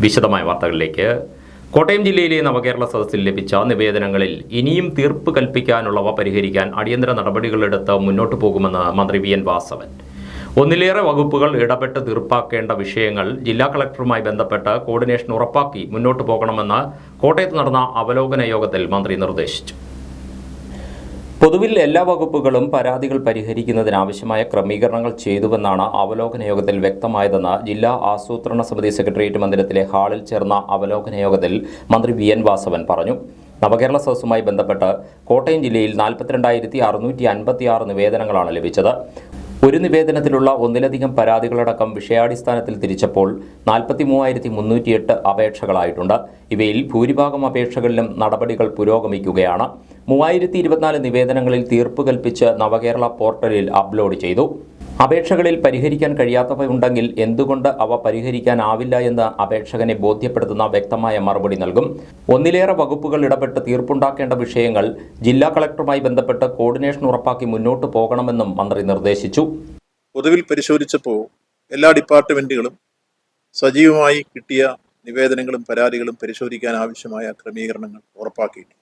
വിശദമായ വാർത്തകളിലേക്ക്. കോട്ടയം ജില്ലയിലെ നവകേരള സദസ്സിൽ ലഭിച്ച നിവേദനങ്ങളിൽ ഇനിയും തീർപ്പ് കൽപ്പിക്കാനുള്ളവ പരിഹരിക്കാൻ അടിയന്തര നടപടികളെടുത്ത് മുന്നോട്ടു പോകുമെന്ന് മന്ത്രി വി എൻ വാസവൻ. ഒന്നിലേറെ വകുപ്പുകൾ ഇടപെട്ട് തീർപ്പാക്കേണ്ട വിഷയങ്ങൾ ജില്ലാ കളക്ടറുമായി ബന്ധപ്പെട്ട് കോർഡിനേഷൻ ഉറപ്പാക്കി മുന്നോട്ടു പോകണമെന്ന് കോട്ടയത്ത് നടന്ന അവലോകന യോഗത്തിൽ മന്ത്രി നിർദ്ദേശിച്ചു. പൊതുവിൽ എല്ലാ വകുപ്പുകളും പരാതികൾ പരിഹരിക്കുന്നതിനാവശ്യമായ ക്രമീകരണങ്ങൾ ചെയ്തുവെന്നാണ് അവലോകന യോഗത്തിൽ വ്യക്തമായതെന്ന് ജില്ലാ ആസൂത്രണ സമിതി സെക്രട്ടേറിയറ്റ് മന്ദിരത്തിലെ ഹാളിൽ ചേർന്ന അവലോകന യോഗത്തിൽ മന്ത്രി വി എൻ വാസവൻ പറഞ്ഞു. നവകേരള സദസ്സുമായി ബന്ധപ്പെട്ട് കോട്ടയം ജില്ലയിൽ 42,656 നിവേദനങ്ങളാണ് ലഭിച്ചത്. ഒരു നിവേദനത്തിലുള്ള ഒന്നിലധികം പരാതികളടക്കം വിഷയാടിസ്ഥാനത്തിൽ തിരിച്ചപ്പോൾ 43,308 അപേക്ഷകളായിട്ടുണ്ട്. ഇവയിൽ ഭൂരിഭാഗം അപേക്ഷകളിലും നടപടികൾ പുരോഗമിക്കുകയാണ്. 3024 നിവേദനങ്ങളിൽ തീർപ്പ് കൽപ്പിച്ച് നവകേരള പോർട്ടലിൽ അപ്ലോഡ് ചെയ്തു. അപേക്ഷകളിൽ പരിഹരിക്കാൻ കഴിയാത്തവയുണ്ടെങ്കിൽ എന്തുകൊണ്ട് അവ പരിഹരിക്കാനാവില്ല എന്ന് അപേക്ഷകനെ ബോധ്യപ്പെടുത്തുന്ന വ്യക്തമായ മറുപടി നൽകും. ഒന്നിലേറെ വകുപ്പുകൾ ഇടപെട്ട് തീർപ്പുണ്ടാക്കേണ്ട വിഷയങ്ങൾ ജില്ലാ കളക്ടറുമായി ബന്ധപ്പെട്ട് കോർഡിനേഷൻ ഉറപ്പാക്കി മുന്നോട്ട് പോകണമെന്നും മന്ത്രി നിർദ്ദേശിച്ചു. പൊതുവിൽ പരിശോധിച്ചപ്പോൾ എല്ലാ ഡിപ്പാർട്ട്മെന്റുകളും സജീവമായി കിട്ടിയ നിവേദനങ്ങളും പരാതികളും പരിശോധിക്കാൻ ആവശ്യമായ ക്രമീകരണങ്ങൾ ഉറപ്പാക്കിയിട്ടുണ്ട്.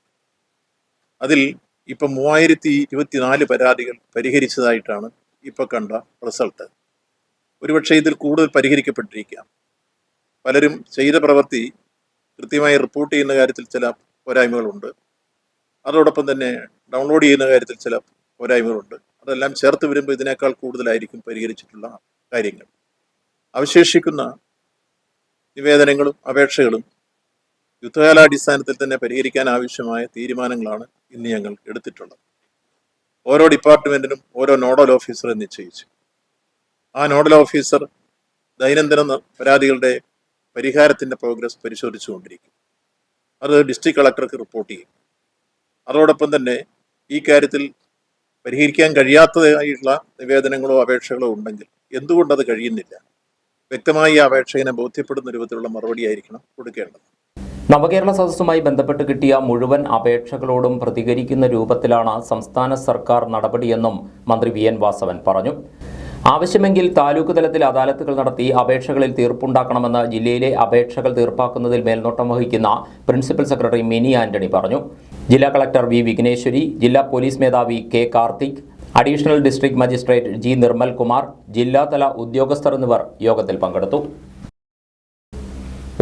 അതിൽ ഇപ്പം 3024 പരാതികൾ പരിഹരിച്ചതായിട്ടാണ് ഇപ്പോൾ കണ്ട റിസൾട്ട്. ഒരുപക്ഷെ ഇതിൽ കൂടുതൽ പരിഹരിക്കപ്പെട്ടിരിക്കാം. പലരും ചെയ്ത പ്രവൃത്തി കൃത്യമായി റിപ്പോർട്ട് ചെയ്യുന്ന കാര്യത്തിൽ ചില പോരായ്മകളുണ്ട്. അതോടൊപ്പം തന്നെ ഡൗൺലോഡ് ചെയ്യുന്ന കാര്യത്തിൽ ചില പോരായ്മകളുണ്ട്. അതെല്ലാം ചേർത്ത് വരുമ്പോൾ ഇതിനേക്കാൾ കൂടുതലായിരിക്കും പരിഹരിച്ചിട്ടുള്ള കാര്യങ്ങൾ. അവശേഷിക്കുന്ന നിവേദനങ്ങളും അപേക്ഷകളും യുദ്ധകാലാടിസ്ഥാനത്തിൽ തന്നെ പരിഹരിക്കാൻ ആവശ്യമായ തീരുമാനങ്ങളാണ് ഇന്ന് ഞങ്ങൾ എടുത്തിട്ടുള്ളത്. ഓരോ ഡിപ്പാർട്ട്മെന്റിനും ഓരോ നോഡൽ ഓഫീസറെ നിശ്ചയിച്ചു. ആ നോഡൽ ഓഫീസർ ദൈനംദിന പരാതികളുടെ പരിഹാരത്തിന്റെ പ്രോഗ്രസ് പരിശോധിച്ചുകൊണ്ടിരിക്കും. അത് ഡിസ്ട്രിക്ട് കളക്ടർക്ക് റിപ്പോർട്ട് ചെയ്യും. അതോടൊപ്പം തന്നെ ഈ കാര്യത്തിൽ പരിഹരിക്കാൻ കഴിയാത്തതായിട്ടുള്ള നിവേദനങ്ങളോ അപേക്ഷകളോ ഉണ്ടെങ്കിൽ എന്തുകൊണ്ടത് കഴിയുന്നില്ല, വ്യക്തമായി ആ അപേക്ഷകനെ ബോധ്യപ്പെടുന്ന രൂപത്തിലുള്ള മറുപടിയായിരിക്കണം കൊടുക്കേണ്ടത്. നവകേരള സദസ്സുമായി ബന്ധപ്പെട്ട് കിട്ടിയ മുഴുവൻ അപേക്ഷകളോടും പ്രതികരിക്കുന്ന രൂപത്തിലാണ് സംസ്ഥാന സർക്കാർ നടപടിയെന്നും മന്ത്രി വി എൻ വാസവൻ പറഞ്ഞു. ആവശ്യമെങ്കിൽ താലൂക്ക് തലത്തിൽ അദാലത്തുകൾ നടത്തി അപേക്ഷകളിൽ തീർപ്പുണ്ടാക്കണമെന്ന് ജില്ലയിലെ അപേക്ഷകൾ തീർപ്പാക്കുന്നതിൽ മേൽനോട്ടം വഹിക്കുന്ന പ്രിൻസിപ്പൽ സെക്രട്ടറി മിനി ആന്റണി പറഞ്ഞു. ജില്ലാ കളക്ടർ വി വിഘ്നേശ്വരി, ജില്ലാ പോലീസ് മേധാവി K Karthik, additional district magistrate G Nirmal Kumar, ജില്ലാതല ഉദ്യോഗസ്ഥർ എന്നിവർ യോഗത്തിൽ പങ്കെടുത്തു.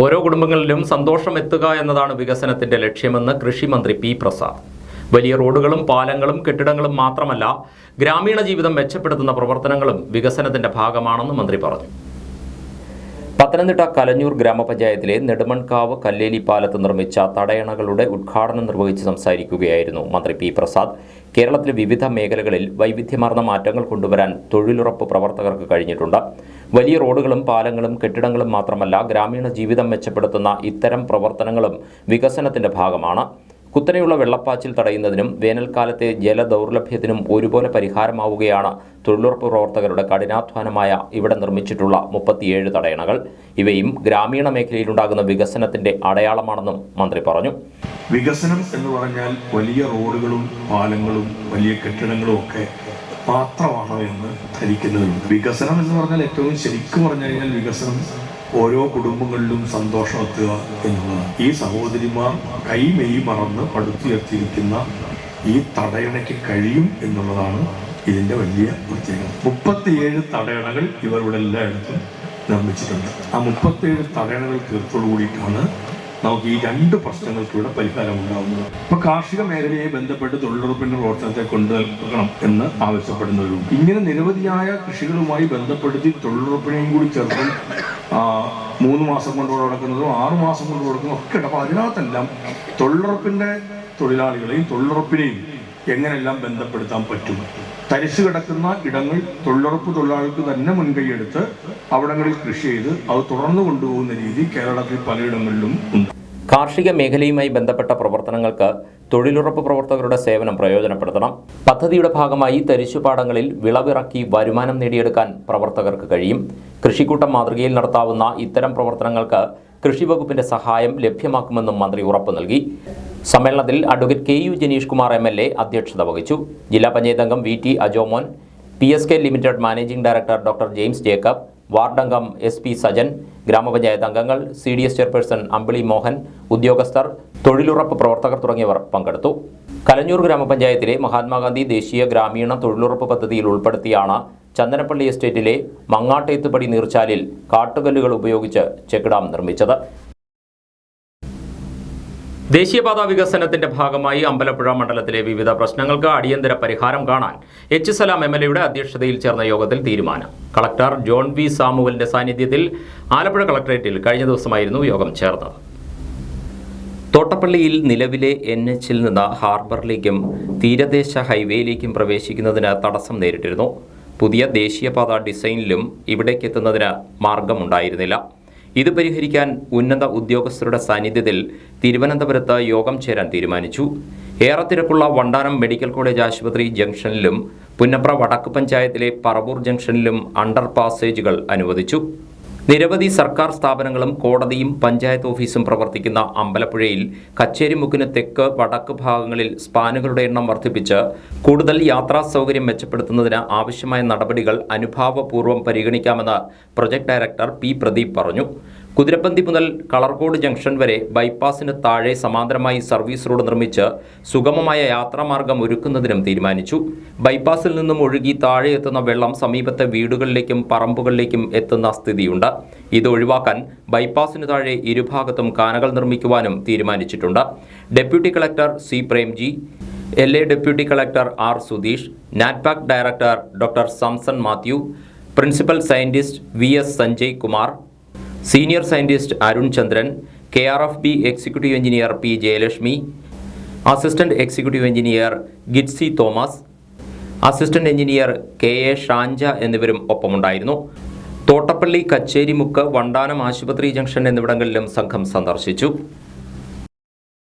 ഓരോ കുടുംബങ്ങളിലും സന്തോഷം എത്തുക എന്നതാണ് വികസനത്തിന്റെ ലക്ഷ്യമെന്ന് കൃഷിമന്ത്രി പി പ്രസാദ്. വലിയ റോഡുകളും പാലങ്ങളും കെട്ടിടങ്ങളും മാത്രമല്ല, ഗ്രാമീണ ജീവിതം മെച്ചപ്പെടുത്തുന്ന പ്രവർത്തനങ്ങളും വികസനത്തിന്റെ ഭാഗമാണെന്ന് മന്ത്രി പറഞ്ഞു. പത്തനംതിട്ട കലഞ്ഞൂർ ഗ്രാമപഞ്ചായത്തിലെ നെടുമൺകാവ് കല്ലേലി പാലത്ത് നിർമ്മിച്ച തടയണകളുടെ ഉദ്ഘാടനം നിർവഹിച്ച് സംസാരിക്കുകയായിരുന്നു മന്ത്രി പി പ്രസാദ്. കേരളത്തിലെ വിവിധ മേഖലകളിൽ വൈവിധ്യമാർന്ന മാറ്റങ്ങൾ കൊണ്ടുവരാൻ തൊഴിലുറപ്പ് പ്രവർത്തകർക്ക് കഴിഞ്ഞിട്ടുണ്ട്. വലിയ റോഡുകളും പാലങ്ങളും കെട്ടിടങ്ങളും മാത്രമല്ല, ഗ്രാമീണ ജീവിതം മെച്ചപ്പെടുത്തുന്ന ഇത്തരം പ്രവർത്തനങ്ങളും വികസനത്തിന്റെ ഭാഗമാണ്. കുത്തനെയുള്ള വെള്ളപ്പാച്ചിൽ തടയുന്നതിനും വേനൽക്കാലത്തെ ജലദൗർലഭ്യത്തിനും ഒരുപോലെ പരിഹാരമാവുകയാണ് തൊഴിലുറപ്പ് പ്രവർത്തകരുടെ കഠിനാധ്വാനമായ ഇവിടെ നിർമ്മിച്ചിട്ടുള്ള 37 തടയണകൾ. ഇവയും ഗ്രാമീണ മേഖലയിലുണ്ടാകുന്ന വികസനത്തിന്റെ അടയാളമാണെന്നും മന്ത്രി പറഞ്ഞു. വികസനം എന്ന് പറഞ്ഞാൽ വലിയ റോഡുകളും പാലങ്ങളും വലിയ കെട്ടിടങ്ങളും ഒക്കെ മാത്രമാണോ എന്ന് ധരിക്കുന്നതുണ്ട്. വികസനം എന്ന് പറഞ്ഞാൽ ഏറ്റവും ശരിക്കും പറഞ്ഞു കഴിഞ്ഞാൽ വികസനം ഓരോ കുടുംബങ്ങളിലും സന്തോഷം എത്തുക എന്നുള്ളതാണ്. ഈ സഹോദരിമാർ കൈമെയ് മറന്ന് പടുത്തുയർത്തിയിരിക്കുന്ന ഈ തടയണയ്ക്ക് കഴിയും എന്നുള്ളതാണ് ഇതിന്റെ വലിയ പ്രത്യേകത. 37 തടയണകൾ ഇവർ ഇവിടെ എല്ലായിടത്തും നിർമ്മിച്ചിട്ടുണ്ട്. ആ 37 തടയണകൾ തീർത്തോടുകൂടിയിട്ടാണ് നമുക്ക് ഈ 2 പ്രശ്നങ്ങൾക്ക് ഇവിടെ പരിഹാരം ഉണ്ടാകുന്നത്. ഇപ്പൊ കാർഷിക മേഖലയെ ബന്ധപ്പെട്ട് തൊഴിലുറപ്പിന്റെ പ്രവർത്തനത്തെ കൊണ്ടുവരണം എന്ന് ആവശ്യപ്പെടുന്നവരുണ്ട്. ഇങ്ങനെ നിരവധിയായ കൃഷികളുമായി ബന്ധപ്പെടുത്തി തൊഴിലുറപ്പിനെയും കൂടി ചേർത്ത് 3 മാസം കൊണ്ട് കൊടുക്കുന്നതും 6 മാസം കൊണ്ട് കൊടുക്കുന്നതും ഒക്കെ ഉണ്ട്. അപ്പൊ അതിനകത്തെല്ലാം തൊഴിലുറപ്പിന്റെ തൊഴിലാളികളെയും തൊഴിലുറപ്പിനെയും എങ്ങനെല്ലാം ബന്ധപ്പെടുത്താൻ പറ്റും. തരിച്ചു കിടക്കുന്ന ഇടങ്ങൾ തൊഴിലുറപ്പ് തൊഴിലാളികൾക്ക് തന്നെ മുൻകൈയെടുത്ത് അവിടങ്ങളിൽ കൃഷി ചെയ്ത് അത് തുടർന്നു കൊണ്ടുപോകുന്ന രീതി കേരളത്തിൽ പലയിടങ്ങളിലും ഉണ്ട്. കാർഷിക മേഖലയുമായി ബന്ധപ്പെട്ട പ്രവർത്തനങ്ങൾക്ക് തൊഴിലുറപ്പ് പ്രവർത്തകരുടെ സേവനം പ്രയോജനപ്പെടുത്തണം. പദ്ധതിയുടെ ഭാഗമായി തരിശുപാടങ്ങളിൽ വിളവിറക്കി വരുമാനം നേടിയെടുക്കാൻ പ്രവർത്തകർക്ക് കഴിയും. കൃഷിക്കൂട്ടം മാതൃകയിൽ നടത്താവുന്ന ഇത്തരം പ്രവർത്തനങ്ങൾക്ക് കൃഷിവകുപ്പിന്റെ സഹായം ലഭ്യമാക്കുമെന്നും മന്ത്രി ഉറപ്പു നൽകി. സമ്മേളനത്തിൽ advocate KU Janeesh Kumar MLA അധ്യക്ഷത വഹിച്ചു. ജില്ലാ പഞ്ചായത്ത് അംഗം VT Ajomon, PSK limited managing director doctor James Jacob, വാർഡംഗം SP സജൻ, ഗ്രാമപഞ്ചായത്ത് അംഗങ്ങൾ, CDS ചെയർപേഴ്സൺ അമ്പിളി മോഹൻ, ഉദ്യോഗസ്ഥർ, തൊഴിലുറപ്പ് പ്രവർത്തകർ തുടങ്ങിയവർ പങ്കെടുത്തു. കലഞ്ഞൂർ ഗ്രാമപഞ്ചായത്തിലെ മഹാത്മാഗാന്ധി ദേശീയ ഗ്രാമീണ തൊഴിലുറപ്പ് പദ്ധതിയിൽ ഉൾപ്പെടുത്തിയാണ് ചന്ദനപ്പള്ളി എസ്റ്റേറ്റിലെ മങ്ങാട്ടേത്തുപടി നീർച്ചാലിൽ കാട്ടുകല്ലുകൾ ഉപയോഗിച്ച് ചെക്ക് ഡാം നിർമ്മിച്ചത്. ദേശീയപാത വികസനത്തിന്റെ ഭാഗമായി അമ്പലപ്പുഴ മണ്ഡലത്തിലെ വിവിധ പ്രശ്നങ്ങൾക്ക് അടിയന്തര പരിഹാരം കാണാൻ H. സലാം MLAയുടെ അധ്യക്ഷതയിൽ ചേർന്ന യോഗത്തിൽ തീരുമാനം. Collector John V. സാമുവലിന്റെ സാന്നിധ്യത്തിൽ ആലപ്പുഴ കളക്ടറേറ്റിൽ കഴിഞ്ഞ ദിവസമായിരുന്നു യോഗം ചേർന്നത്. തോട്ടപ്പള്ളിയിൽ നിലവിലെ NH-ൽ നിന്ന് ഹാർബറിലേക്കും തീരദേശ ഹൈവേയിലേക്കും പ്രവേശിക്കുന്നതിന് തടസ്സം നേരിട്ടിരുന്നു. പുതിയ ദേശീയപാത ഡിസൈനിലും ഇവിടേക്കെത്തുന്നതിന് മാർഗമുണ്ടായിരുന്നില്ല. ഇത് പരിഹരിക്കാൻ ഉന്നത ഉദ്യോഗസ്ഥരുടെ സാന്നിധ്യത്തിൽ തിരുവനന്തപുരത്ത് യോഗം ചേരാൻ തീരുമാനിച്ചു. ഏറെ തിരക്കുള്ള വണ്ടാനം മെഡിക്കൽ കോളേജ് ആശുപത്രി ജംഗ്ഷനിലും പുന്നപ്ര വടക്ക് പഞ്ചായത്തിലെ പറവൂർ ജംഗ്ഷനിലും അണ്ടർ പാസേജുകൾ അനുവദിച്ചു. നിരവധി സർക്കാർ സ്ഥാപനങ്ങളും കോടതിയും പഞ്ചായത്ത് ഓഫീസും പ്രവർത്തിക്കുന്ന അമ്പലപ്പുഴയിൽ കച്ചേരിമുക്കിന് തെക്ക് വടക്ക് ഭാഗങ്ങളിൽ സ്പാനുകളുടെ എണ്ണം വർദ്ധിപ്പിച്ച് കൂടുതൽ യാത്രാ സൗകര്യം മെച്ചപ്പെടുത്തുന്നതിന് ആവശ്യമായ നടപടികൾ അനുഭാവപൂർവ്വം പരിഗണിക്കാമെന്ന് പ്രൊജക്ട് ഡയറക്ടർ P. പ്രദീപ് പറഞ്ഞു. കുതിരപ്പന്തി മുതൽ കളർകോട് ജംഗ്ഷൻ വരെ ബൈപ്പാസിന് താഴെ സമാന്തരമായി സർവീസ് റോഡ് നിർമ്മിച്ച് സുഗമമായ യാത്രാമാർഗം ഒരുക്കുന്നതിനും തീരുമാനിച്ചു. ബൈപ്പാസിൽ നിന്നും ഒഴുകി താഴെ എത്തുന്ന വെള്ളം സമീപത്തെ വീടുകളിലേക്കും പറമ്പുകളിലേക്കും എത്തുന്ന സ്ഥിതിയുണ്ട്. ഇത് ഒഴിവാക്കാൻ ബൈപ്പാസിന് താഴെ ഇരുഭാഗത്തും കാനകൾ നിർമ്മിക്കുവാനും തീരുമാനിച്ചിട്ടുണ്ട്. Deputy collector C. Premji, LA deputy collector R. Sudheesh, NATPAC director doctor Samson Mathew, principal scientist VS Sanjay Kumar, senior scientist Arun Chandran, KRFB executive engineer P. Jayalakshmi, assistant executive engineer Gitsy Thomas, assistant engineer KA ഷാഞ്ച എന്നിവരും ഒപ്പമുണ്ടായിരുന്നു. തോട്ടപ്പള്ളി, കച്ചേരിമുക്ക്, വണ്ടാനം ആശുപത്രി ജംഗ്ഷൻ എന്നിവിടങ്ങളിലും സംഘം സന്ദർശിച്ചു.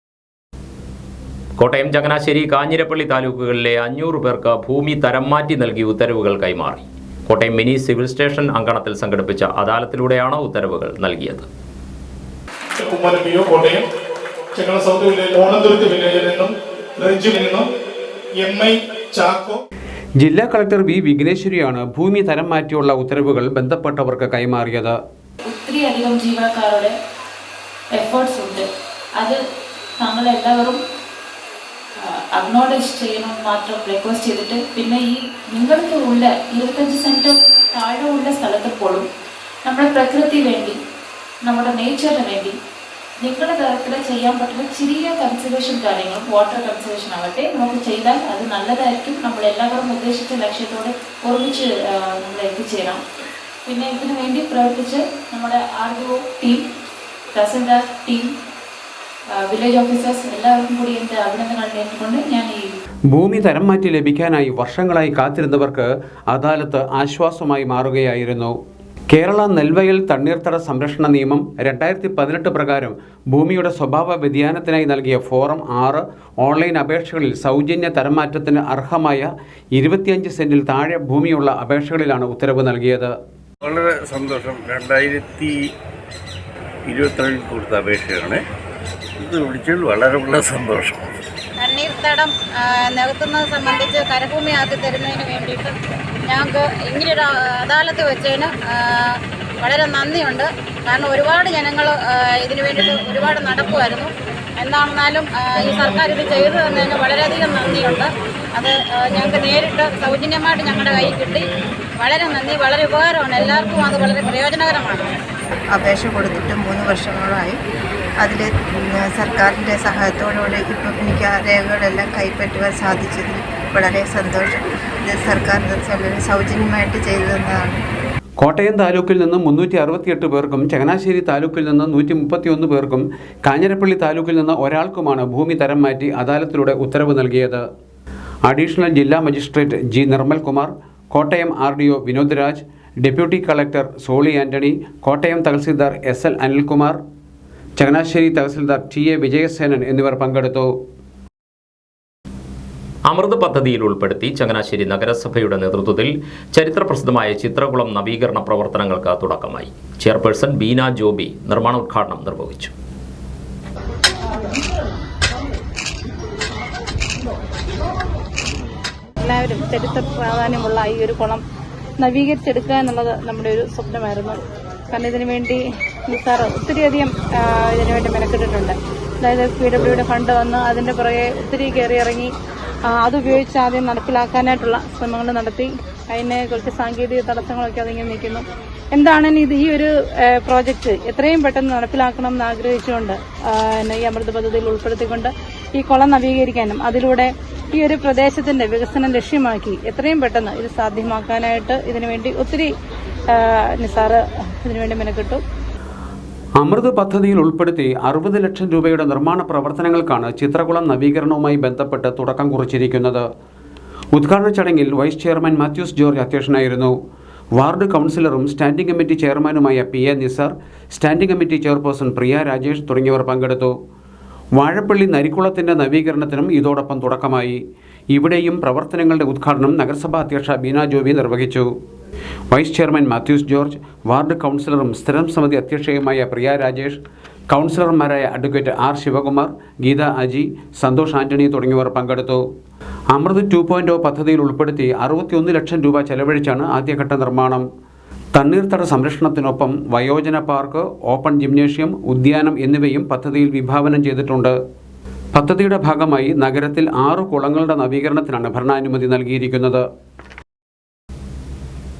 കോട്ടയം, ചങ്ങനാശ്ശേരി, കാഞ്ഞിരപ്പള്ളി താലൂക്കുകളിലെ 500 പേർക്ക് ഭൂമി തരം മാറ്റി നൽകി ഉത്തരവുകൾ കൈമാറി. കോട്ടയം മിനി സിവിൽ സ്റ്റേഷൻ അങ്കണത്തിൽ സംഘടിപ്പിച്ച അദാലത്തിലൂടെയാണ് ഉത്തരവുകൾ നൽകിയത്. കോട്ടയം ചെങ്ങണ സൗത്ത് വില്ലേജ് ഓണന്തുരുത്ത് വില്ലേജിൽ നിന്നും റെഞ്ചിൽ നിന്നും MI ചാക്കോ. ജില്ലാ കളക്ടർ V. വിഘ്നേശ്വരിയാണ് ഭൂമി തരം മാറ്റിയുള്ള ഉത്തരവുകൾ ബന്ധപ്പെട്ടവർക്ക് കൈമാറിയത്. ഒത്തിരിയധികം ജീവനക്കാരുടെ എഫേർട്സ് ഉണ്ട്. അത് താങ്കൾ എല്ലാവരും അക്നോളജ് ചെയ്യണം മാത്രം റിക്വസ്റ്റ് ചെയ്തിട്ട്, പിന്നെ ഈ നിങ്ങൾക്ക് ഉള്ള 25 സെന്റ് താഴെ ഉള്ള സ്ഥലത്ത് പോലും നമ്മുടെ പ്രകൃതി വേണ്ടി, നമ്മുടെ നേച്ചറിന് വേണ്ടി നിങ്ങളുടെ തരത്തിൽ ചെയ്യാൻ പറ്റുന്ന ചെറിയ കൺസർവേഷൻ കാര്യങ്ങളും വാട്ടർ കൺസർവേഷൻ ആവട്ടെ നമുക്ക് ചെയ്താൽ അത് നല്ലതായിരിക്കും. നമ്മളെല്ലാവരും ഉദ്ദേശിച്ച ലക്ഷ്യത്തോടെ ഒരുമിച്ച് നമ്മൾ എത്തിച്ചേരാം. പിന്നെ ഇതിനു വേണ്ടി പ്രവർത്തിച്ച് നമ്മുടെ RDO team, tahsildar team, village officers എല്ലാവർക്കും കൂടി എൻ്റെ അഭിനന്ദനങ്ങൾ നേരിട്ടുകൊണ്ട് ഞാൻ ഈ ഭൂമി തരം മാറ്റി ലഭിക്കാനായി വർഷങ്ങളായി കാത്തിരുന്നവർക്ക് അദാലത്ത് ആശ്വാസമായി മാറുകയായിരുന്നു. കേരള നെൽവയൽ തണ്ണീർത്തട സംരക്ഷണ നിയമം 2018 പ്രകാരം ഭൂമിയുടെ സ്വഭാവ വ്യതിയാനത്തിനായി നൽകിയ ഫോറം 6 ഓൺലൈൻ അപേക്ഷകളിൽ സൗജന്യ തരംമാറ്റത്തിന് അർഹമായ 25 സെന്റിൽ താഴെ ഭൂമിയുള്ള അപേക്ഷകളിലാണ് ഉത്തരവ് നൽകിയത്. വളരെ സന്തോഷം. 2022 കൊടുത്ത അപേക്ഷയാണ് ഇത് വിളിച്ചതിൽ വളരെ സന്തോഷം. തണ്ണീർത്തടം നികത്തുന്നത് സംബന്ധിച്ച് കരഭൂമിയാക്കി തരുന്നതിന് വേണ്ടിയിട്ട് ഞങ്ങൾക്ക് ഇങ്ങനെയൊരു അദാലത്ത് വെച്ചതിന് വളരെ നന്ദിയുണ്ട്. കാരണം ഒരുപാട് ജനങ്ങൾ ഇതിനു വേണ്ടിയിട്ട് ഒരുപാട് നടക്കുമായിരുന്നു. എന്താണെന്നാലും ഈ സർക്കാർ ഇത് ചെയ്തു തന്നതിന് വളരെയധികം നന്ദിയുണ്ട്. അത് ഞങ്ങൾക്ക് നേരിട്ട് സൗജന്യമായിട്ട് ഞങ്ങളുടെ കയ്യിൽ കിട്ടി. വളരെ നന്ദി, വളരെ ഉപകാരമാണ്. എല്ലാവർക്കും അത് വളരെ പ്രയോജനകരമാണ്. അപേക്ഷ കൊടുത്തിട്ട് 3 വർഷങ്ങളായി. അതിൽ സർക്കാരിൻ്റെ സഹായത്തോടുകൂടി ഇപ്പം എനിക്ക് ആ രേഖകളെല്ലാം കൈപ്പറ്റുവാൻ സാധിച്ചതിൽ വളരെ സന്തോഷം. ഇത് സർക്കാർ സൗജന്യമായിട്ട് ചെയ്തു തന്നതാണ്. കോട്ടയം താലൂക്കിൽ നിന്ന് 368 പേർക്കും ചങ്ങനാശ്ശേരി താലൂക്കിൽ നിന്ന് 131 പേർക്കും കാഞ്ഞിരപ്പള്ളി താലൂക്കിൽ നിന്ന് ഒരാൾക്കുമാണ് ഭൂമി തരം മാറ്റി അദാലത്തിലൂടെ ഉത്തരവ് നൽകിയത്. അഡീഷണൽ ജില്ലാ magistrate G. Nirmal Kumar, Kottayam RDO Vinod Raj, deputy collector Soly Antony, Kottayam tahsildar SL Anilkumar, Changanassery tahsildar TA Vijayasenan എന്നിവർ പങ്കെടുത്തു. അമൃത് പദ്ധതിയിൽ ഉൾപ്പെടുത്തി ചങ്ങനാശ്ശേരി നഗരസഭയുടെ നേതൃത്വത്തിൽ ചരിത്രപ്രസിദ്ധമായ ചിത്രകുളം നവീകരണ പ്രവർത്തനങ്ങൾക്ക് തുടക്കമായി. ചെയർപേഴ്സൺ ബീന ജോബി നിർമ്മാണോദ്ഘാടനം നിർവഹിച്ചു. എല്ലാവരും ചരിത്ര പ്രാധാന്യമുള്ള ഈ ഒരു കുളം നവീകരിച്ചെടുക്കുക എന്നുള്ളത് നമ്മുടെ ഒരു സ്വപ്നമായിരുന്നു. കാരണം ഇതിനു വേണ്ടി നിസാർ ഒത്തിരിയധികം ഇതിനുവേണ്ടി മെനക്കെട്ടിട്ടുണ്ട്. അതായത് PWയുടെ ഫണ്ട് വന്ന് അതിന്റെ പുറകെ ഒത്തിരി കയറി ഇറങ്ങി അതുപയോഗിച്ച് ആദ്യം നടപ്പിലാക്കാനായിട്ടുള്ള ശ്രമങ്ങൾ നടത്തി. അതിനെ കുറച്ച് സാങ്കേതിക തടസ്സങ്ങളൊക്കെ അതിങ്ങനെ നിൽക്കുന്നു. എന്താണ് ഇത് ഈ ഒരു പ്രോജക്റ്റ് എത്രയും പെട്ടെന്ന് നടപ്പിലാക്കണം എന്ന് ആഗ്രഹിച്ചുകൊണ്ട് ഈ അമൃത് പദ്ധതിയിൽ ഉൾപ്പെടുത്തിക്കൊണ്ട് ഈ കുളം നവീകരിക്കാനും അതിലൂടെ ഈ ഒരു പ്രദേശത്തിന്റെ വികസനം ലക്ഷ്യമാക്കി എത്രയും പെട്ടെന്ന് ഇത് സാധ്യമാക്കാനായിട്ട് ഇതിനുവേണ്ടി ഒത്തിരി നിസാർ ഇതിനുവേണ്ടി മെനക്കെട്ടു. അമൃത് പദ്ധതിയിൽ ഉൾപ്പെടുത്തി 60 ലക്ഷം രൂപയുടെ നിർമ്മാണ പ്രവർത്തനങ്ങൾക്കാണ് ചിത്രകുളം നവീകരണവുമായി ബന്ധപ്പെട്ട് തുടക്കം കുറിച്ചിരിക്കുന്നത്. ഉദ്ഘാടന ചടങ്ങിൽ വൈസ് ചെയർമാൻ മാത്യൂസ് ജോർജ് അധ്യക്ഷനായിരുന്നു. വാർഡ് കൗൺസിലറും സ്റ്റാൻഡിംഗ് കമ്മിറ്റി ചെയർമാനുമായ PA Nisar, standing committee chairperson Priya Rajesh തുടങ്ങിയവർ പങ്കെടുത്തു. വാഴപ്പള്ളി നരിക്കുളത്തിന്റെ നവീകരണത്തിനും ഇതോടൊപ്പം തുടക്കമായി. ഇവിടെയും പ്രവർത്തനങ്ങളുടെ ഉദ്ഘാടനം നഗരസഭാ അധ്യക്ഷ ബീന ജോബി നിർവഹിച്ചു. Vice chairman Mathews George, ward കൗൺസിലറും സ്ഥിരം സമിതി അധ്യക്ഷയുമായ പ്രിയ രാജേഷ്, കൗൺസിലർമാരായ advocate R Sivakumar, Geetha Aji, Santhosh Antony തുടങ്ങിയവർ പങ്കെടുത്തു. അമൃത് 2.0 പദ്ധതിയിൽ ഉൾപ്പെടുത്തി 61 ലക്ഷം രൂപ ചെലവഴിച്ചാണ് ആദ്യഘട്ട നിർമ്മാണം. തണ്ണീർത്തട സംരക്ഷണത്തിനൊപ്പം വയോജന പാർക്ക്, ഓപ്പൺ ജിംനേഷ്യം, ഉദ്യാനം എന്നിവയും പദ്ധതിയിൽ വിഭാവനം ചെയ്തിട്ടുണ്ട്. പദ്ധതിയുടെ ഭാഗമായി നഗരത്തിൽ 6 കുളങ്ങളുടെ നവീകരണത്തിനാണ് ഭരണാനുമതി നൽകിയിരിക്കുന്നത്.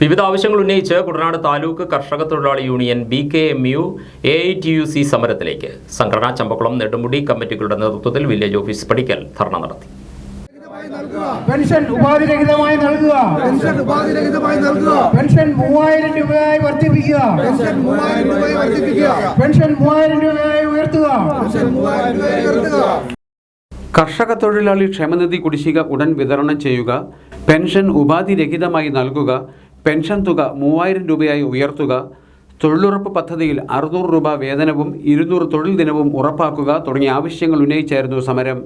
വിവിധ ആവശ്യങ്ങൾ ഉന്നയിച്ച് കുട്ടനാട് താലൂക്ക് കർഷക തൊഴിലാളി യൂണിയൻ BKMU AITUC സമരത്തിലേക്ക്. സംഘടനാ ചമ്പക്കുളം നെടുമുടി കമ്മിറ്റികളുടെ നേതൃത്വത്തിൽ വില്ലേജ് ഓഫീസ് പടിക്കൽ ധർണ നടത്തി. പെൻഷൻ ഉപാധിരഹിതമായി നൽകുക. പെൻഷൻ 3000 രൂപയായി വർദ്ധിപ്പിക്കുക. പെൻഷൻ 3000 രൂപയായി ഉയർത്തുക. കർഷക തൊഴിലാളി ക്ഷേമനിധി കുടിശ്ശിക ഉടൻ വിതരണം ചെയ്യുക. പെൻഷൻ ഉപാധിരഹിതമായി നൽകുക. പെൻഷൻ തുക 3000 രൂപയായി ഉയർത്തുക. തൊഴിലുറപ്പ് പദ്ധതിയിൽ 600 രൂപ വേതനവും 200 തൊഴിൽ ദിനവും ഉറപ്പാക്കുക തുടങ്ങിയ ആവശ്യങ്ങൾ ഉന്നയിച്ചായിരുന്നു സമരം.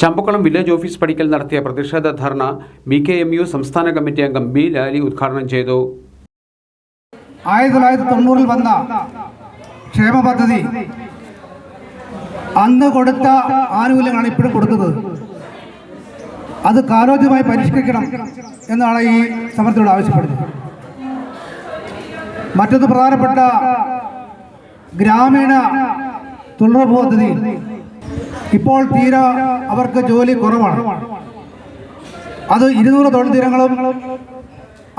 ചമ്പക്കുളം വില്ലേജ് ഓഫീസ് പടിക്കൽ നടത്തിയ പ്രതിഷേധ ധർണ BKMU സംസ്ഥാന കമ്മിറ്റി അംഗം B ലാലി ഉദ്ഘാടനം ചെയ്തു. 1990 വന്ന ക്ഷേമ പദ്ധതി അന്ന് കൊടുത്ത ആനുകൂല്യങ്ങളാണ് ഇപ്പോഴും കൊടുക്കുന്നത്. അത് കാലോചിതമായി പരിഷ്കരിക്കണം എന്നാണ് ഈ സമരത്തോട് ആവശ്യപ്പെടുന്നത്. മറ്റൊന്ന് പ്രധാനപ്പെട്ട ഗ്രാമീണ തൊഴിലുറപ്പ് പദ്ധതി ഇപ്പോൾ തീരെ അവർക്ക് ജോലി കുറവാണ്. അത് 200 തൊഴിൽ ദിനങ്ങളും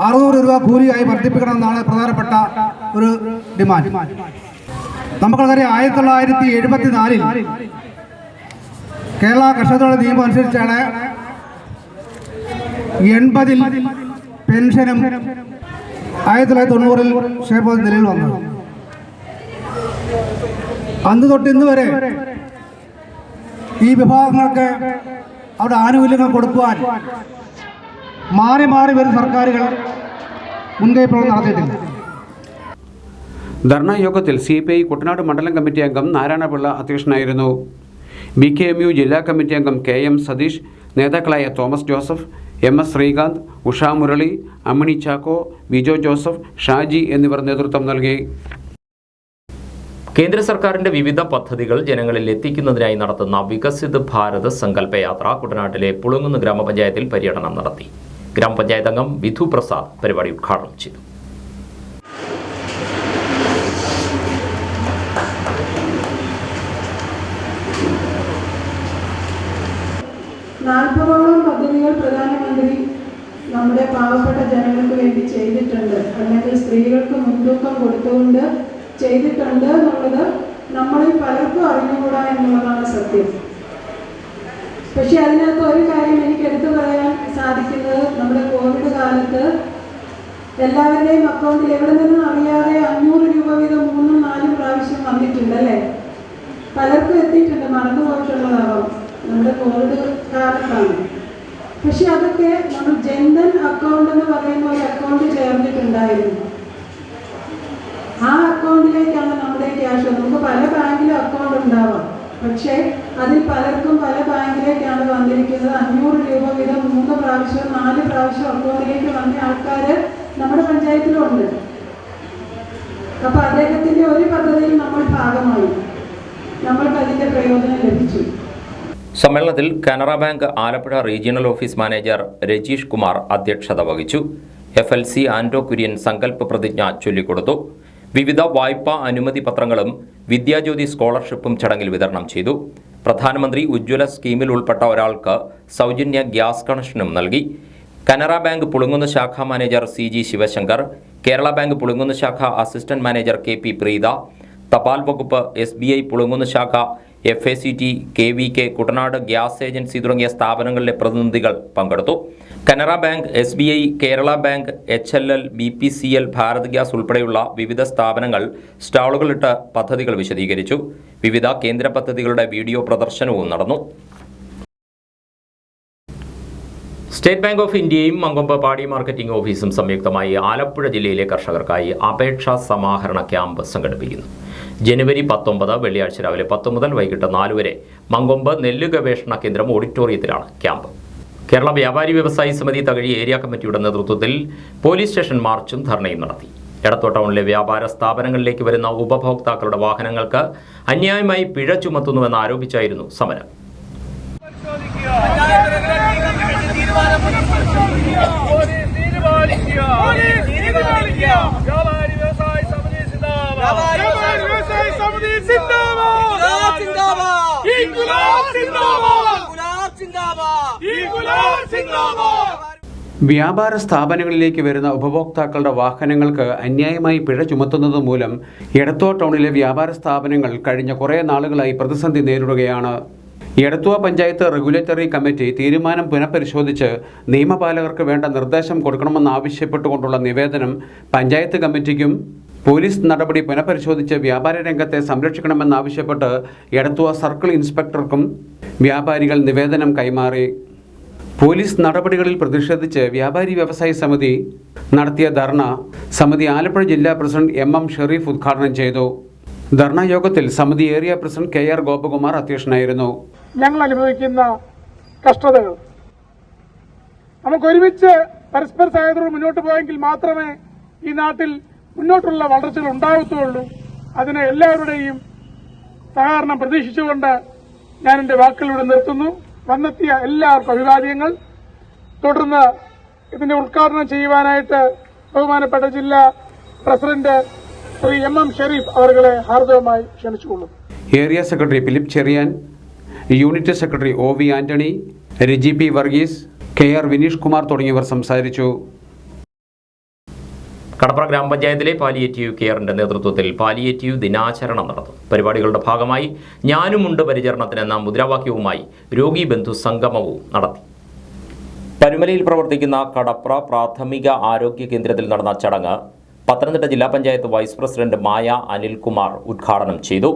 600 രൂപ കൂലിയായി വർദ്ധിപ്പിക്കണമെന്നാണ് പ്രധാനപ്പെട്ട ഒരു ഡിമാൻഡ്. നമുക്കറിയാം 1974 കേരള കർഷക തൊഴിൽ നിയമം അനുസരിച്ചാണ് 80 പെൻഷനും 1990 ക്ഷേമ നിലയിൽ വന്നത്. അന്ന് തൊട്ട് ഇന്ന് വരെ ഈ വിഭാഗങ്ങൾക്ക് അവിടെ ആനുകൂല്യങ്ങൾ കൊടുക്കുവാൻ മാറി മാറി വരുന്ന സർക്കാരുകൾ മുൻകൈ പ്രവർത്തനം നടത്തിയിട്ടില്ല. ധർണാ യോഗത്തിൽ CPI കുട്ടനാട് മണ്ഡലം കമ്മിറ്റി അംഗം നാരായണപിള്ള അധ്യക്ഷനായിരുന്നു. BKMU ജില്ലാ കമ്മിറ്റി അംഗം KM സതീഷ്, നേതാക്കളായ തോമസ് ജോസഫ്, MS ശ്രീകാന്ത്, ഉഷാ മുരളി, അമ്മിണി ചാക്കോ, വിജോ ജോസഫ്, ഷാജി എന്നിവർ നേതൃത്വം നൽകി. കേന്ദ്ര സർക്കാരിന്റെ വിവിധ പദ്ധതികൾ ജനങ്ങളിൽ എത്തിക്കുന്നതിനായി നടത്തുന്ന വികസിത് ഭാരത് സങ്കല്പയാത്ര കുട്ടനാട്ടിലെ പുളുങ്ങുന്ന് ഗ്രാമപഞ്ചായത്തിൽ പര്യടനം നടത്തി. ഗ്രാമപഞ്ചായത്ത് അംഗം വിധു പ്രസാദ് പരിപാടി ഉദ്ഘാടനം ചെയ്തു. നാൽപ്പതോളം പദ്ധതികൾ പ്രധാനമന്ത്രി നമ്മുടെ പാവപ്പെട്ട ജനങ്ങൾക്ക് വേണ്ടി ചെയ്തിട്ടുണ്ട്, അല്ലെങ്കിൽ സ്ത്രീകൾക്ക് മുൻതൂക്കം കൊടുത്തുകൊണ്ട് ചെയ്തിട്ടുണ്ട് എന്നുള്ളത് നമ്മളിൽ പലർക്കും അറിഞ്ഞുകൂടാ എന്നുള്ളതാണ് സത്യം. പക്ഷെ അതിനകത്ത് ഒരു കാര്യം എനിക്ക് എടുത്തു പറയാൻ സാധിക്കുന്നത്, നമ്മുടെ കോവിഡ് കാലത്ത് എല്ലാവരുടെയും അക്കൗണ്ടിൽ എവിടെ നിന്നും അറിയാതെ 500 രൂപ വീതം 3-4 പ്രാവശ്യം വന്നിട്ടുണ്ട് അല്ലേ? പലർക്കും എത്തിയിട്ടുണ്ട്, മറന്നുപോയിട്ടുള്ളതാവാം, നമ്മുടെ കോവിഡ് കാലത്താണ്. പക്ഷെ അതൊക്കെ നമ്മൾ ജൻധൻ അക്കൗണ്ട് എന്ന് പറയുന്ന ഒരു അക്കൗണ്ട് ചേർന്നിട്ടുണ്ടായിരുന്നു. ആ അക്കൗണ്ടിലേക്കാണ് നമ്മുടെ ക്യാഷ്. നമുക്ക് പല ബാങ്കിലും അക്കൗണ്ട് ഉണ്ടാവാം, പക്ഷേ അതിൽ പലർക്കും പല ബാങ്കിലേക്കാണ് വന്നിരിക്കുന്നത്. 500 രൂപ വീതം 3 പ്രാവശ്യം 4 പ്രാവശ്യം അക്കൗണ്ടിലേക്ക് വന്ന ആൾക്കാർ നമ്മുടെ പഞ്ചായത്തിലുണ്ട്. അപ്പൊ അദ്ദേഹത്തിന്റെ ഒരു പദ്ധതിയിൽ നമ്മൾ ഭാഗമായി, നമ്മൾക്ക് അതിന്റെ പ്രയോജനം ലഭിച്ചു. സമ്മേളനത്തിൽ Canara bank Alappuzha regional office manager Rajeesh Kumar അധ്യക്ഷത വഹിച്ചു. FLC ആൻഡോ കുര്യൻ സങ്കല്പ പ്രതിജ്ഞ ചൊല്ലിക്കൊടുത്തു. വിവിധ വായ്പാ അനുമതി പത്രങ്ങളും വിദ്യാജ്യോതി സ്കോളർഷിപ്പും ചടങ്ങിൽ വിതരണം ചെയ്തു. പ്രധാനമന്ത്രി ഉജ്ജ്വല സ്കീമിൽ ഉൾപ്പെട്ട ഒരാൾക്ക് സൗജന്യ ഗ്യാസ് കണക്ഷനും നൽകി. കനറ ബാങ്ക് പുളുങ്ങുന്ന ശാഖാ manager CG Sivasankar, Kerala bank Pulinkunnu ശാഖ അസിസ്റ്റന്റ് മാനേജർ KP പ്രീത, തപാൽ വകുപ്പ് SBI പുളുങ്ങുന്ന ശാഖ FACT KVK Kuttanad gas agency തുടങ്ങിയ സ്ഥാപനങ്ങളിലെ പ്രതിനിധികൾ പങ്കെടുത്തു. Canara bank, SBI, Kerala bank, HLL, BPCL, Bharat gas ഉൾപ്പെടെയുള്ള വിവിധ സ്ഥാപനങ്ങൾ സ്റ്റാളുകളിട്ട് പദ്ധതികൾ വിശദീകരിച്ചു. വിവിധ കേന്ദ്ര പദ്ധതികളുടെ വീഡിയോ പ്രദർശനവും നടന്നു. സ്റ്റേറ്റ് ബാങ്ക് ഓഫ് ഇന്ത്യയും മങ്കൊമ്പ് പാടി മാർക്കറ്റിംഗ് ഓഫീസും സംയുക്തമായി ആലപ്പുഴ ജില്ലയിലെ കർഷകർക്കായി അപേക്ഷാ സമാഹരണ ക്യാമ്പ് സംഘടിപ്പിക്കുന്നു. ജനുവരി 19 വെള്ളിയാഴ്ച രാവിലെ 10 മുതൽ വൈകിട്ട് 4 വരെ മങ്കൊമ്പ് നെല്ല് ഗവേഷണ കേന്ദ്രം ഓഡിറ്റോറിയത്തിലാണ് ക്യാമ്പ്. കേരള വ്യാപാരി വ്യവസായി സമിതി തകഴി ഏരിയ കമ്മിറ്റിയുടെ നേതൃത്വത്തിൽ പോലീസ് സ്റ്റേഷൻ മാർച്ചും ധർണയും നടത്തി. എടത്വ ടൗണിലെ വ്യാപാര സ്ഥാപനങ്ങളിലേക്ക് വരുന്ന ഉപഭോക്താക്കളുടെ വാഹനങ്ങൾക്ക് അന്യായമായി പിഴ ചുമത്തുന്നുവെന്ന് ആരോപിച്ചായിരുന്നു സമരം. വ്യാപാര സ്ഥാപനങ്ങളിലേക്ക് വരുന്ന ഉപഭോക്താക്കളുടെ വാഹനങ്ങൾക്ക് അന്യായമായി പിഴ ചുമത്തുന്നത് മൂലം എടത്വ ടൗണിലെ വ്യാപാര സ്ഥാപനങ്ങൾ കഴിഞ്ഞ കുറേ നാളുകളായി പ്രതിസന്ധി നേരിടുകയാണ്. എടത്വ പഞ്ചായത്ത് റെഗുലേറ്ററി കമ്മിറ്റി തീരുമാനം പുനഃപരിശോധിച്ച് നിയമപാലകർക്ക് വേണ്ട നിർദ്ദേശം കൊടുക്കണമെന്നാവശ്യപ്പെട്ടുകൊണ്ടുള്ള നിവേദനം പഞ്ചായത്ത് കമ്മിറ്റിക്കും പോലീസ് നടപടി പുനഃപരിശോധിച്ച് വ്യാപാര രംഗത്തെ സംരക്ഷിക്കണമെന്നാവശ്യപ്പെട്ട് എടത്വ സർക്കിൾ ഇൻസ്പെക്ടർക്കും വ്യാപാരികൾ നിവേദനം കൈമാറി. പോലീസ് നടപടികളിൽ പ്രതിഷേധിച്ച് വ്യാപാരി വ്യവസായി സമിതി നടത്തിയ ധർണ സമിതി ആലപ്പുഴ ജില്ലാ പ്രസിഡന്റ് MM ഷെരീഫ് ഉദ്ഘാടനം ചെയ്തു. ധർണാ യോഗത്തിൽ സമിതി ഏരിയ പ്രസിഡന്റ് KR ഗോപകുമാർ അധ്യക്ഷനായിരുന്നു. ഞങ്ങൾ അനുഭവിക്കുന്ന കഷ്ടതകൾ നമുക്ക് ഒരുമിച്ച് പരസ്പര സഹായത്തോടെ മുന്നോട്ട് പോയെങ്കിൽ മാത്രമേ ഈ നാട്ടിൽ മുന്നോട്ടുള്ള വളർച്ചകൾ ഉണ്ടാകത്തുള്ളൂ. അതിന് എല്ലാവരുടെയും സഹകരണം പ്രതീക്ഷിച്ചുകൊണ്ട് ഞാൻ എൻ്റെ വാക്കുകളിലൂടെ നിർത്തുന്നു. വന്നെത്തിയ എല്ലാവർക്കും അഭിവാദ്യങ്ങൾ. തുടർന്ന് ഇതിന്റെ ഉദ്ഘാടനം ചെയ്യുവാനായിട്ട് ബഹുമാനപ്പെട്ട ജില്ലാ പ്രസിഡന്റ് ശ്രീ MM ഷെരീഫ് അവരെ ഹാർദവമായി ക്ഷണിച്ചുകൊള്ളും. Area secretary Philip Cherian, unit secretary OV Antony, Reji P Varghese, KR Vineesh Kumar തുടങ്ങിയവർ സംസാരിച്ചു. കടപ്ര ഗ്രാമപഞ്ചായത്തിലെ പാലിയേറ്റീവ് കെയറിന്റെ നേതൃത്വത്തിൽ പാലിയേറ്റീവ് ദിനാചരണം നടന്നു. പരിപാടികളുടെ ഭാഗമായി ഞാനുമുണ്ട് പരിചരണത്തിന് എന്ന മുദ്രാവാക്യവുമായി രോഗി ബന്ധു സംഗമവും നടത്തി. പരുമലയിൽ പ്രവർത്തിക്കുന്ന കടപ്ര പ്രാഥമിക ആരോഗ്യ കേന്ദ്രത്തിൽ നടന്ന ചടങ്ങ് പത്തനംതിട്ട ജില്ലാ പഞ്ചായത്ത് വൈസ് പ്രസിഡന്റ് മായ അനിൽകുമാർ ഉദ്ഘാടനം ചെയ്തു.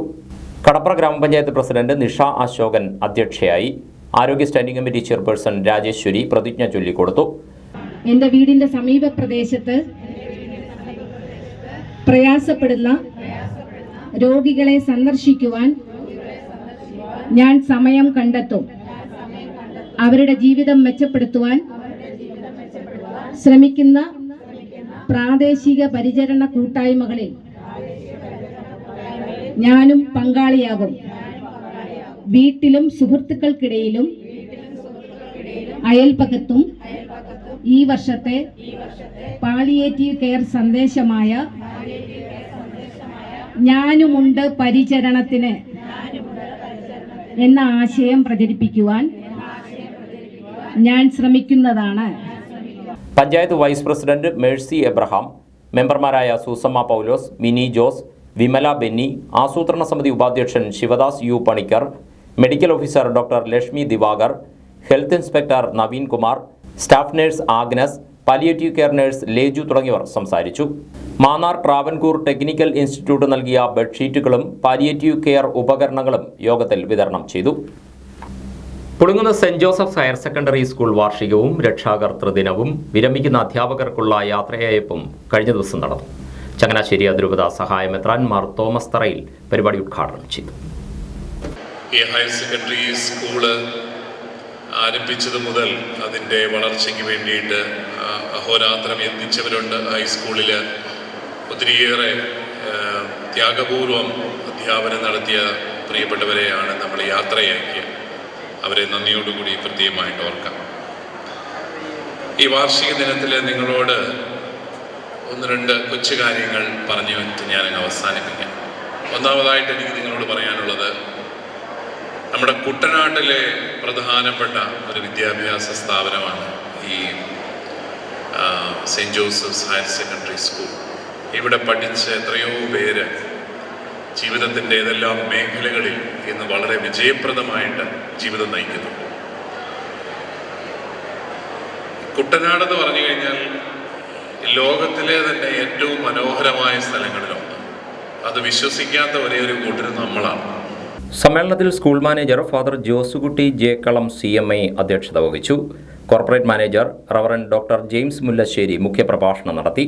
കടപ്ര ഗ്രാമപഞ്ചായത്ത് പ്രസിഡന്റ് നിഷ അശോകൻ അധ്യക്ഷയായി. ആരോഗ്യ സ്റ്റാൻഡിംഗ് കമ്മിറ്റി ചെയർപേഴ്സൺ രാജേശ്വരി പ്രതിജ്ഞ ചൊല്ലിക്കൊടുത്തു. എന്റെ വീടിന്റെ സമീപ പ്രദേശത്ത് പ്രയാസപ്പെടുന്ന രോഗികളെ സന്ദർശിക്കുവാൻ ഞാൻ സമയം കണ്ടെത്തും. അവരുടെ ജീവിതം മെച്ചപ്പെടുത്തുവാൻ ശ്രമിക്കുന്ന പ്രാദേശിക പരിചരണ കൂട്ടായ്മകളിൽ ഞാനും പങ്കാളിയാകും. വീട്ടിലും സുഹൃത്തുക്കൾക്കിടയിലും അയൽപക്കത്തും ഈ വർഷത്തെ പാലിയേറ്റീവ് കെയർ സന്ദേശമായ ഞാനുമുണ്ട് പരിചരണത്തിന് എന്ന ആശയം പ്രചരിപ്പിക്കുവാൻ ഞാൻ ശ്രമിക്കുന്നതാണ്. Panchayat vice president Mercy Abraham, മെമ്പർമാരായ സൂസമ്മ പൗലോസ്, മിനി ജോസ്, വിമല ബെന്നി, ആസൂത്രണ സമിതി ഉപാധ്യക്ഷൻ Sivadas U Panicker, medical officer doctor Lakshmi Divakar, health inspector Naveen Kumar, staff nurse Agnes, palliative care nurse Leju തുടങ്ങിയവർ സംസാരിച്ചു. മാന്നാർ ട്രാവൻകൂർ ടെക്നിക്കൽ ഇൻസ്റ്റിറ്റ്യൂട്ട് നൽകിയ ബെഡ്ഷീറ്റുകളും പാലിയേറ്റീവ് കെയർ ഉപകരണങ്ങളും യോഗത്തിൽ വിതരണം ചെയ്തു. Pulinkunnu Saint Joseph's higher secondary school വാർഷികവും രക്ഷാകർതൃ ദിനവും വിരമിക്കുന്ന അധ്യാപകർക്കുള്ള യാത്രയയപ്പും കഴിഞ്ഞ ദിവസം നടന്നു. ചങ്ങനാശ്ശേരി അതിരൂപത സഹായമെത്രാൻ മാർ തോമസ് തറയിൽ പരിപാടി ഉദ്ഘാടനം ചെയ്തു. ഈ ഹയർ സെക്കൻഡറി സ്കൂള് ആരംഭിച്ചത് മുതൽ അതിൻ്റെ വളർച്ചയ്ക്ക് വേണ്ടിയിട്ട് അഹോരാത്രം എത്തിച്ചവരുണ്ട്. ഹൈസ്കൂളിൽ ഒത്തിരിയേറെ ത്യാഗപൂർവം അധ്യാപനം നടത്തിയ പ്രിയപ്പെട്ടവരെയാണ് നമ്മൾ യാത്രയാക്കിയത്. അവരെ നന്ദിയോടുകൂടി പ്രത്യേകമായിട്ട് ഓർക്കാം. ഈ വാർഷിക ദിനത്തിൽ നിങ്ങളോട് ഒന്ന് രണ്ട് കൊച്ചു കാര്യങ്ങൾ പറഞ്ഞു വെച്ച് ഞാൻ അവസാനിപ്പിക്കാം. ഒന്നാമതായിട്ട് എനിക്ക് നിങ്ങളോട് പറയാനുള്ളത്, നമ്മുടെ കുട്ടനാട്ടിലെ പ്രധാനപ്പെട്ട ഒരു വിദ്യാഭ്യാസ സ്ഥാപനമാണ് ഈ saint Joseph's higher secondary school. ഇവിടെ പഠിച്ച എത്രയോ പേര് ജീവിതത്തിൻ്റെ ഏതെല്ലാം മേഖലകളിൽ ഇന്ന് വളരെ വിജയപ്രദമായിട്ട് ജീവിതം നയിക്കുന്നു. കുട്ടനാട് എന്ന് പറഞ്ഞു കഴിഞ്ഞാൽ ലോകത്തിലെ തന്നെ ഏറ്റവും മനോഹരമായ സ്ഥലങ്ങളിലൊന്ന്. അത് വിശ്വസിക്കാത്ത ഒരേ ഒരു കൂട്ടരും നമ്മളാണ്. സമ്മേളനത്തിൽ school manager father Josekutty J Kalam CMI അധ്യക്ഷത വഹിച്ചു. Corporate manager reverend doctor James Mullassery മുഖ്യപ്രഭാഷണം നടത്തി.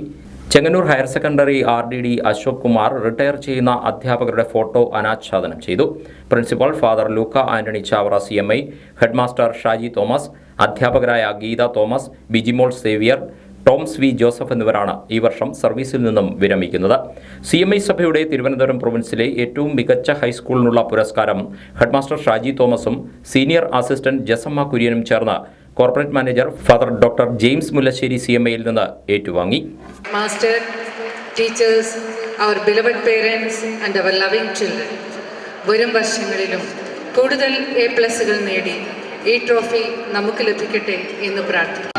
Chengannur higher secondary RDD Ashok Kumar retire ചെയ്യുന്ന അധ്യാപകരുടെ ഫോട്ടോ അനാച്ഛാദനം ചെയ്തു. Principal father Luka Antony Chavara CMI, headmaster Shaji Thomas, അധ്യാപകരായ Geetha Thomas, Bijimol Xavier, Toms V Joseph എന്നിവരാണ് ഈ വർഷം സർവീസിൽ നിന്നും വിരമിക്കുന്നത്. CMI സഭയുടെ തിരുവനന്തപുരം പ്രൊവിൻസിലെ ഏറ്റവും മികച്ച ഹൈസ്കൂളിനുള്ള പുരസ്കാരം ഹെഡ്മാസ്റ്റർ ഷാജി തോമസും സീനിയർ അസിസ്റ്റന്റ് ജസമ്മ കുര്യനും ചേർന്ന് corporate manager father doctor James Mullassery CMIയിൽ നിന്ന് ഏറ്റുവാങ്ങി. Master, teachers, our beloved parents and our loving children, വരും വർഷങ്ങളിലും കൂടുതൽ A+കൾ നേടി ഈ ട്രോഫി നമുക്ക് ലഭിക്കട്ടെ എന്ന് പ്രാർത്ഥിക്കുന്നു.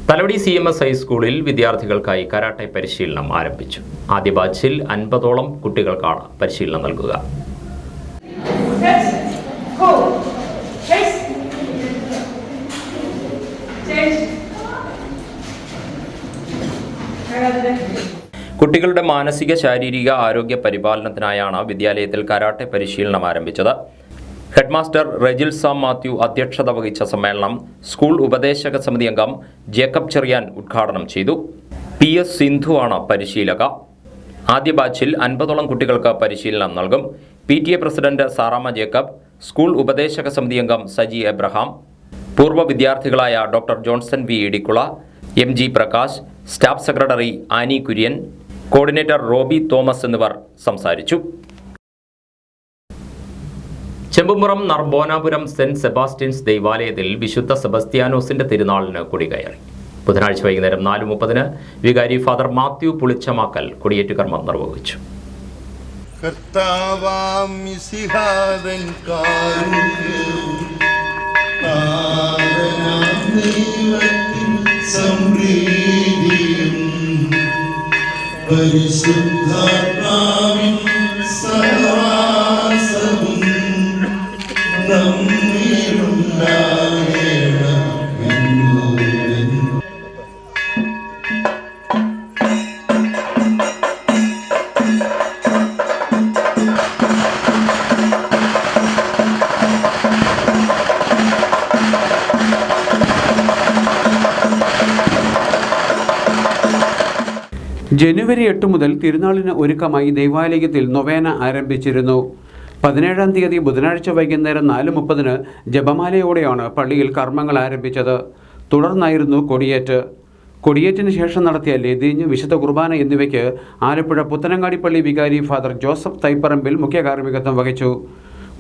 തലവടി CMS ഹൈസ്കൂളിൽ വിദ്യാർത്ഥികൾക്കായി കരാട്ടെ പരിശീലനം ആരംഭിച്ചു. ആദ്യ ബാച്ചിൽ 50ഓളം കുട്ടികൾക്കാണ് പരിശീലനം നൽകുക. കുട്ടികളുടെ മാനസിക ശാരീരിക ആരോഗ്യ പരിപാലനത്തിനായാണ് വിദ്യാലയത്തിൽ കരാട്ടെ പരിശീലനം ആരംഭിച്ചത്. ഹെഡ്മാസ്റ്റർ റെജിൽ സാം മാത്യു അധ്യക്ഷത വഹിച്ച സമ്മേളനം സ്കൂൾ ഉപദേശക സമിതി അംഗം ജേക്കബ് ചെറിയാൻ ഉദ്ഘാടനം ചെയ്തു. PS സിന്ധുവാണ് പരിശീലക. ആദ്യ ബാച്ചിൽ 50ഓളം കുട്ടികൾക്ക് പരിശീലനം നൽകും. PTA president Saramma Jacob, school ഉപദേശക സമിതി അംഗം സജി എബ്രഹാം, പൂർവ്വ വിദ്യാർത്ഥികളായ doctor Johnson V Idicula, MG Prakash, staff secretary Annie Kurian, coordinator Roby Thomas എന്നിവർ സംസാരിച്ചു. ചെമ്പുമുറം നർബോനാപുരം സെന്റ് സെബാസ്റ്റ്യൻസ് ദൈവാലയത്തിൽ വിശുദ്ധ സെബസ്ത്യാനോസിന്റെ തിരുനാളിന് കൊടികയറി. ബുധനാഴ്ച വൈകുന്നേരം 4:30 വികാരി ഫാദർ മാത്യു പുളിച്ചമാക്കൽ കൊടിയേറ്റ് കർമ്മം നിർവഹിച്ചു. ജനുവരി 8 മുതൽ തിരുനാളിന് ഒരുക്കമായി ദൈവാലയത്തിൽ നൊവേന ആരംഭിച്ചിരുന്നു. 17-ാം തീയതി ബുധനാഴ്ച വൈകുന്നേരം 4:30 ജപമാലയോടെയാണ് പള്ളിയിൽ കർമ്മങ്ങൾ ആരംഭിച്ചത്. തുടർന്നായിരുന്നു കൊടിയേറ്റ്. കൊടിയേറ്റിന് ശേഷം നടത്തിയ ലെതീഞ്ഞ്, വിശുദ്ധ കുർബാന എന്നിവയ്ക്ക് ആലപ്പുഴ പുത്തനങ്ങാടി പള്ളി വികാരി ഫാദർ ജോസഫ് തൈപ്പറമ്പിൽ മുഖ്യ കാർമ്മികത്വം വഹിച്ചു.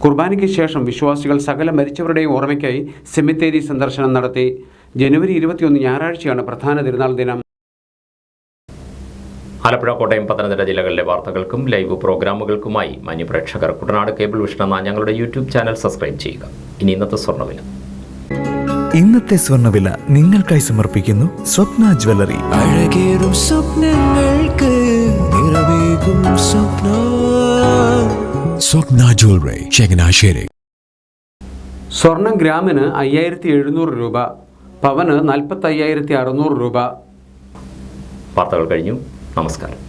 കുർബാനയ്ക്ക് ശേഷം വിശ്വാസികൾ സകല മരിച്ചവരുടെയും ഓർമ്മയ്ക്കായി സെമിത്തേരി സന്ദർശനം നടത്തി. ജനുവരി 21 ഞായറാഴ്ചയാണ് പ്രധാന തിരുനാൾ ദിനം. ആലപ്പുഴ, കോട്ടയം, പത്തനംതിട്ട ജില്ലകളിലെ വാർത്തകൾക്കും ലൈവ് പ്രോഗ്രാമുകൾക്കുമായി മാന്യപ്രേക്ഷകർ കുട്ടനാട് കേബിൾ വിഷൻ എന്ന ഞങ്ങളുടെ യൂട്യൂബ് ചാനൽ സബ്സ്ക്രൈബ് ചെയ്യുക. ഇനി ഇന്നത്തെ സ്വർണ്ണവില. ഇന്നത്തെ സ്വർണ്ണവില നിങ്ങൾക്കായി സമർപ്പിക്കുന്നു സ്വപ്ന ജ്വല്ലറി. അഴകേറും സ്വപ്നങ്ങൾക്ക് നിറവേകും സ്വപ്ന ജ്വല്ലറി, ചങ്ങനാശ്ശേരി. സ്വർണം ഗ്രാമിന് 5700 രൂപ, പവന് 45,600 രൂപ. വാർത്തകൾ കഴിഞ്ഞു. നമസ്കാരം.